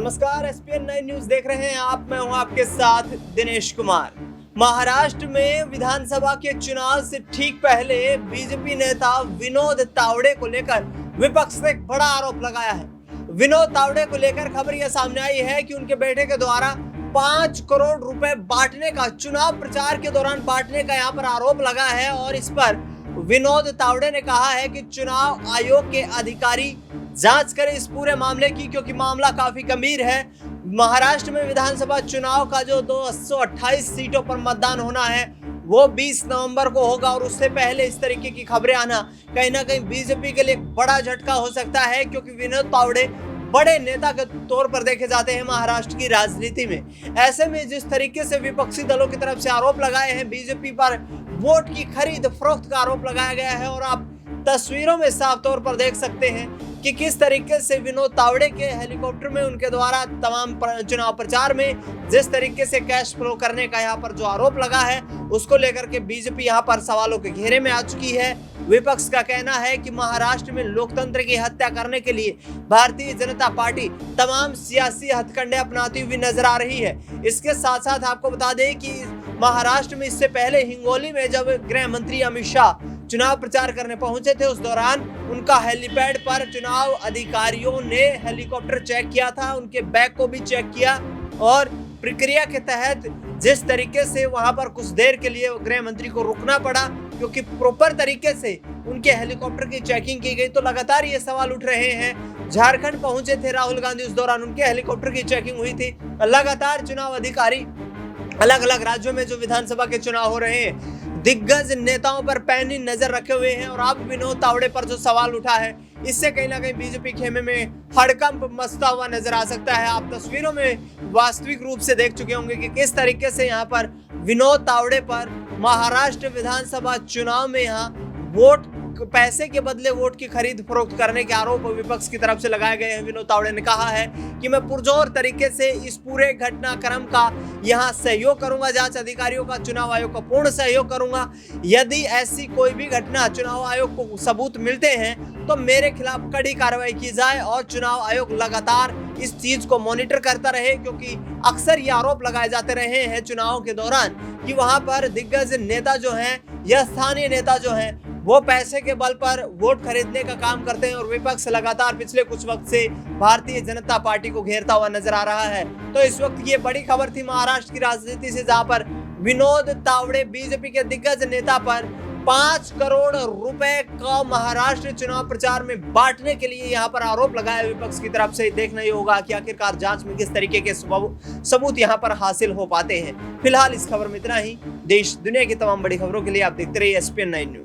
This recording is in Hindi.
नमस्कार, एसपीएन 9 न्यूज देख रहे हैं आप। मैं हूं आपके साथ दिनेश कुमार। महाराष्ट्र में विधानसभा के चुनाव से ठीक पहले बीजेपी नेता विनोद तावड़े को लेकर विपक्ष ने एक बड़ा आरोप लगाया है। विनोद तावड़े को लेकर खबर यह सामने आई है कि उनके बेटे के द्वारा 5 करोड़ रुपए बांटने का, चुनाव प्रचार के दौरान बांटने का यहां पर आरोप लगा है। और इस पर विनोद तावड़े ने कहा है कि चुनाव आयोग के अधिकारी जांच करें इस पूरे मामले की, क्योंकि मामला काफी गंभीर है। महाराष्ट्र में विधानसभा चुनाव का जो 228 सीटों पर मतदान होना है वो 20 नवंबर को होगा, और उससे पहले इस तरीके की खबरें आना कहीं ना कहीं बीजेपी के लिए एक बड़ा झटका हो सकता है, क्योंकि विनोद तावड़े बड़े नेता के तौर पर देखे जाते हैं महाराष्ट्र की राजनीति में। ऐसे में जिस तरीके से विपक्षी दलों की तरफ से आरोप लगाए हैं, बीजेपी पर वोट की खरीद फरोख्त का आरोप लगाया गया है, और आप तस्वीरों में साफ तौर पर देख सकते हैं कि किस तरीके से विनोद तावड़े के हेलीकॉप्टर में उनके द्वारा तमाम चुनाव प्रचार में जिस तरीके से कैश फ्लो करने का यहाँ पर जो आरोप लगा है, उसको लेकर के बीजेपी यहाँ पर सवालों के घेरे में आ चुकी है। विपक्ष का कहना है कि महाराष्ट्र में लोकतंत्र की हत्या करने के लिए भारतीय जनता पार्टी तमाम सियासी हथकंडे अपनाती हुई नजर आ रही है। इसके साथ साथ आपको बता दें कि महाराष्ट्र में इससे पहले हिंगोली में जब गृह मंत्री अमित शाह चुनाव प्रचार करने पहुंचे थे, उस दौरान उनका हेलीपैड पर चुनाव अधिकारियों ने हेलीकॉप्टर चेक किया था, उनके बैग को भी चेक किया, और प्रक्रिया के तहत जिस तरीके से वहां पर कुछ देर के लिए गृह मंत्री को रुकना पड़ा, क्योंकि प्रॉपर तरीके से उनके हेलीकॉप्टर की चेकिंग की गई। तो लगातार ये सवाल उठ रहे हैं। झारखंड पहुंचे थे राहुल गांधी, उस दौरान उनके हेलीकॉप्टर की चेकिंग हुई थी। लगातार चुनाव अधिकारी अलग अलग राज्यों में जो विधानसभा के चुनाव हो रहे हैं, दिग्गज नेताओं पर पैनी नजर रखे हुए हैं। और अब विनोद तावड़े पर जो सवाल उठा है, इससे कहीं ना कहीं बीजेपी खेमे में हड़कंप मचता हुआ नजर आ सकता है। आप तस्वीरों में वास्तविक रूप से देख चुके होंगे कि किस तरीके से यहाँ पर विनोद तावड़े पर महाराष्ट्र विधानसभा चुनाव में यहाँ वोट, पैसे के बदले वोट की खरीद फरोख्त करने के आरोप विपक्ष की तरफ से लगाए गए हैं। विनोद तावड़े ने कहा है कि मैं पुरजोर तरीके से इस पूरे घटनाक्रम का यहाँ सहयोग करूंगा, जांच अधिकारियों का, चुनाव आयोग का पूर्ण सहयोग करूंगा। यदि ऐसी कोई भी घटना चुनाव आयोग को सबूत मिलते हैं तो मेरे खिलाफ कड़ी कार्रवाई की जाए, और चुनाव आयोग लगातार इस चीज को मॉनिटर करता रहे, क्योंकि अक्सर ये आरोप लगाए जाते रहे हैं चुनाव के दौरान कि वहां पर दिग्गज नेता जो हैं या स्थानीय नेता जो हैं वो पैसे के बल पर वोट खरीदने का काम करते हैं। और विपक्ष लगातार पिछले कुछ वक्त से भारतीय जनता पार्टी को घेरता हुआ नजर आ रहा है। तो इस वक्त ये बड़ी खबर थी महाराष्ट्र की राजनीति से, जहां पर विनोद तावड़े बीजेपी के दिग्गज नेता पर 5 करोड़ रुपए का महाराष्ट्र चुनाव प्रचार में बांटने के लिए यहाँ पर आरोप लगाया विपक्ष की तरफ से। देखना ही होगा कि आखिरकार जांच में किस तरीके के सबूत यहाँ पर हासिल हो पाते हैं। फिलहाल इस खबर में इतना ही। देश दुनिया की तमाम बड़ी खबरों के लिए आप देखते रहिए एसपीएन 9 न्यूज।